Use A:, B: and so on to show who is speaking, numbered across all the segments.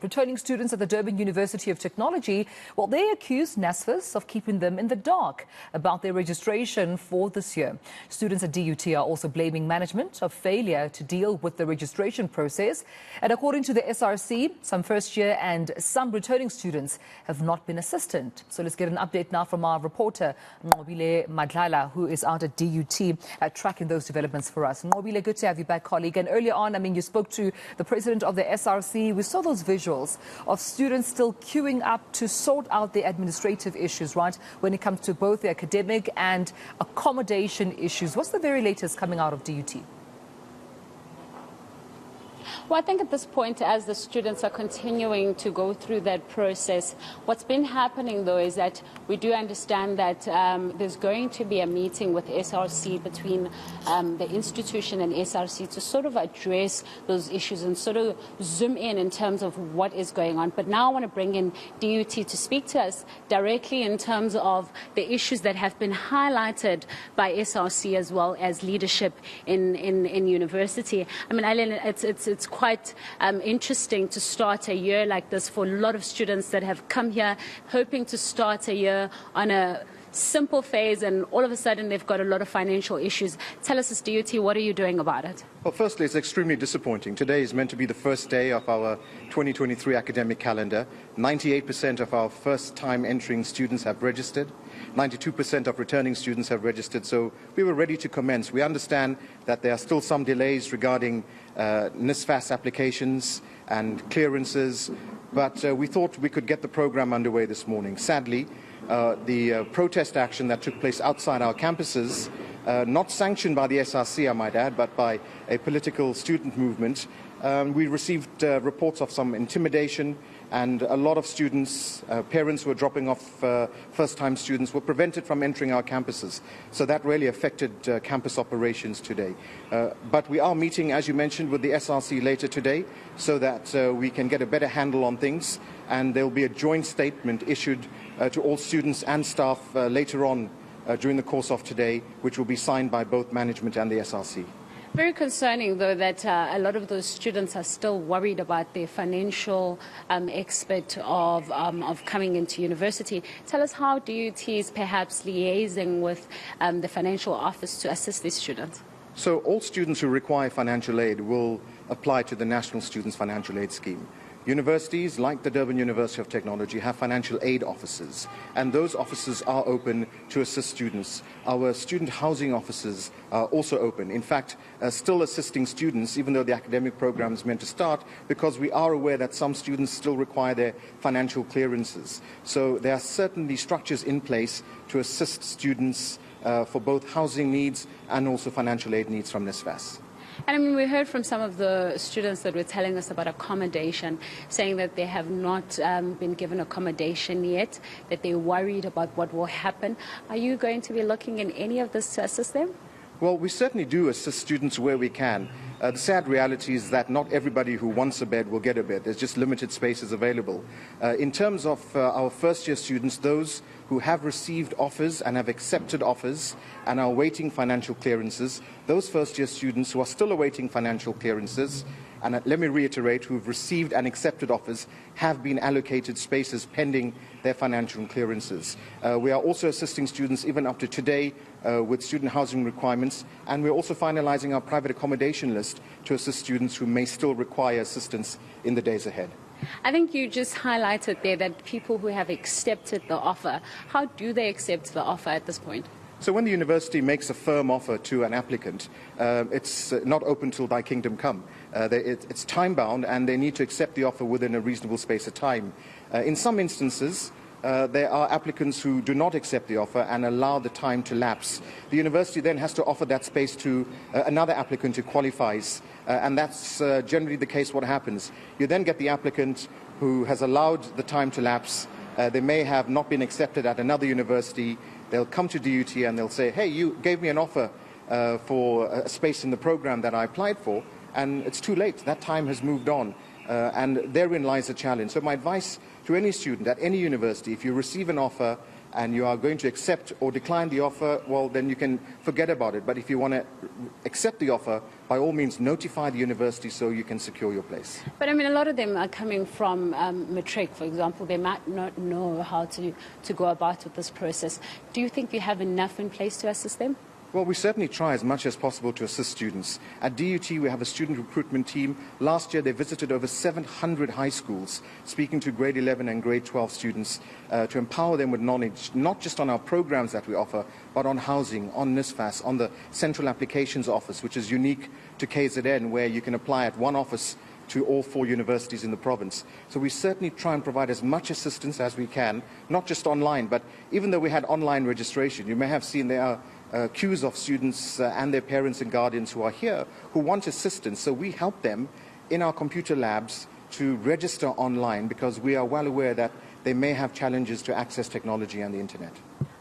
A: Returning students at the Durban University of Technology, well, they accuse NSFAS of keeping them in the dark about their registration for this year. Students at DUT are also blaming management of failure to deal with the registration process. And according to the SRC, some first year and some returning students have not been assisted. So let's get an update now from our reporter, Nqobile Madlala, who is out at DUT tracking those developments for us. Nqobile, good to have you back, colleague. And earlier on, you spoke to the president of the SRC. We saw those visuals of students still queuing up to sort out the administrative issues, right, when it comes to both the academic and accommodation issues. What's the very latest coming out of DUT?
B: Well, I think at this point, as the students are continuing to go through that process, what's been happening, though, is that we do understand that there's going to be a meeting with SRC between the institution and SRC to sort of address those issues and sort of zoom in terms of what is going on. But now I want to bring in DUT to speak to us directly in terms of the issues that have been highlighted by SRC as well as leadership in university. I mean, Eileen, it's quite interesting to start a year like this for a lot of students that have come here hoping to start a year on a simple phase, and all of a sudden they've got a lot of financial issues. Tell us as DUT, what are you doing about it?
C: Well, firstly, it's extremely disappointing. Today is meant to be the first day of our 2023 academic calendar. 98% of our first-time entering students have registered. 92% of returning students have registered, so we were ready to commence. We understand that there are still some delays regarding NSFAS applications and clearances, but we thought we could get the program underway this morning. Sadly, the protest action that took place outside our campuses, not sanctioned by the SRC, I might add, but by a political student movement, we received reports of some intimidation, and a lot of students, parents who were dropping off first-time students, were prevented from entering our campuses. So that really affected campus operations today. But we are meeting, as you mentioned, with the SRC later today so that we can get a better handle on things, and there will be a joint statement issued to all students and staff later on during the course of today, which will be signed by both management and the SRC.
B: Very concerning, though, that a lot of those students are still worried about their financial aspect of coming into university. Tell us how DUT is perhaps liaising with the financial office to assist these students.
C: So all students who require financial aid will apply to the National Students Financial Aid Scheme. Universities like the Durban University of Technology have financial aid offices, and those offices are open to assist students. Our student housing offices are also open, in fact, still assisting students, even though the academic program is meant to start, because we are aware that some students still require their financial clearances. So there are certainly structures in place to assist students for both housing needs and also financial aid needs from NSFAS.
B: And I mean, we heard from some of the students that were telling us about accommodation, saying that they have not been given accommodation yet, that they're worried about what will happen. Are you going to be looking in any of this to assist them?
C: Well, we certainly do assist students where we can. The sad reality is that not everybody who wants a bed will get a bed. There's just limited spaces available. In terms of our first-year students, those who have received offers and have accepted offers and are awaiting financial clearances, those first-year students who are still awaiting financial clearances, and let me reiterate, who've received and accepted offers, have been allocated spaces pending their financial clearances. We are also assisting students even up to today with student housing requirements, and we're also finalizing our private accommodation list to assist students who may still require assistance in the days ahead.
B: I think you just highlighted there that people who have accepted the offer, how do they accept the offer at this point?
C: So when the university makes a firm offer to an applicant, it's not open till thy kingdom come. It's time-bound, and they need to accept the offer within a reasonable space of time. In some instances, there are applicants who do not accept the offer and allow the time to lapse. The university then has to offer that space to another applicant who qualifies, and that's generally the case what happens. You then get the applicant who has allowed the time to lapse. They may have not been accepted at another university. They'll come to DUT and they'll say, hey, you gave me an offer for a space in the program that I applied for, and it's too late. That time has moved on. And therein lies the challenge. So my advice to any student at any university, if you receive an offer and you are going to accept or decline the offer, well, then you can forget about it. But if you want to accept the offer, by all means, notify the university so you can secure your place.
B: But I mean, a lot of them are coming from matric, for example. They might not know how to go about with this process. Do you think you have enough in place to assist them?
C: Well, we certainly try as much as possible to assist students. At DUT, we have a student recruitment team. Last year, they visited over 700 high schools, speaking to grade 11 and grade 12 students to empower them with knowledge, not just on our programs that we offer, but on housing, on NSFAS, on the Central Applications Office, which is unique to KZN, where you can apply at one office to all 4 universities in the province. So we certainly try and provide as much assistance as we can, not just online, but even though we had online registration, you may have seen there are queues of students and their parents and guardians who are here who want assistance. So we help them in our computer labs to register online because we are well aware that they may have challenges to access technology and the internet.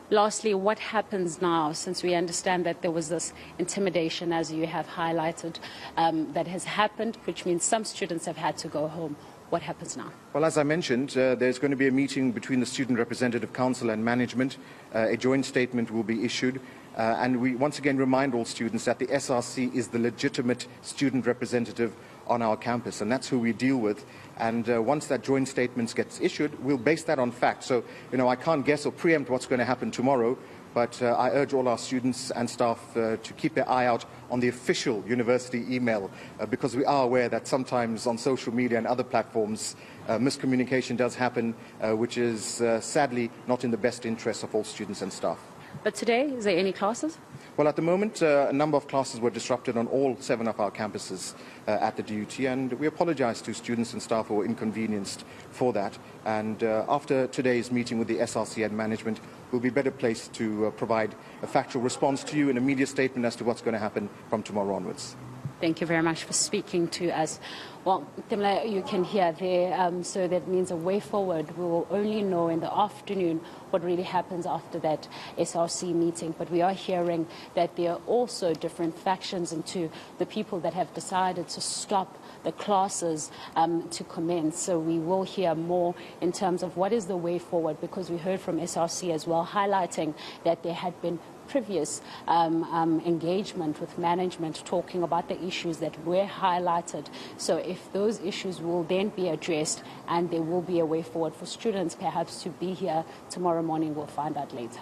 B: Lastly, what happens now, since we understand that there was this intimidation, as you have highlighted, that has happened, which means some students have had to go home? What happens now?
C: Well, as I mentioned, there's going to be a meeting between the Student Representative Council and management. A joint statement will be issued. And we once again remind all students that the SRC is the legitimate student representative on our campus, and that's who we deal with. And once that joint statement gets issued, we'll base that on fact. So, I can't guess or preempt what's going to happen tomorrow, but I urge all our students and staff to keep their eye out on the official university email, because we are aware that sometimes on social media and other platforms, miscommunication does happen, which is sadly not in the best interest of all students and staff.
B: But today, is there any classes?
C: Well, at the moment, a number of classes were disrupted on all 7 of our campuses at the DUT, and we apologize to students and staff who were inconvenienced for that. And after today's meeting with the SRC and management, we'll be better placed to provide a factual response to you in a media statement as to what's going to happen from tomorrow onwards.
B: Thank you very much for speaking to us. Well, Timla, you can hear there, so that means a way forward. We will only know in the afternoon what really happens after that SRC meeting. But we are hearing that there are also different factions into the people that have decided to stop the classes to commence. So we will hear more in terms of what is the way forward, because we heard from SRC as well, highlighting that there had been previous engagement with management talking about the issues that were highlighted. So if those issues will then be addressed and there will be a way forward for students perhaps to be here tomorrow morning, we'll find out later.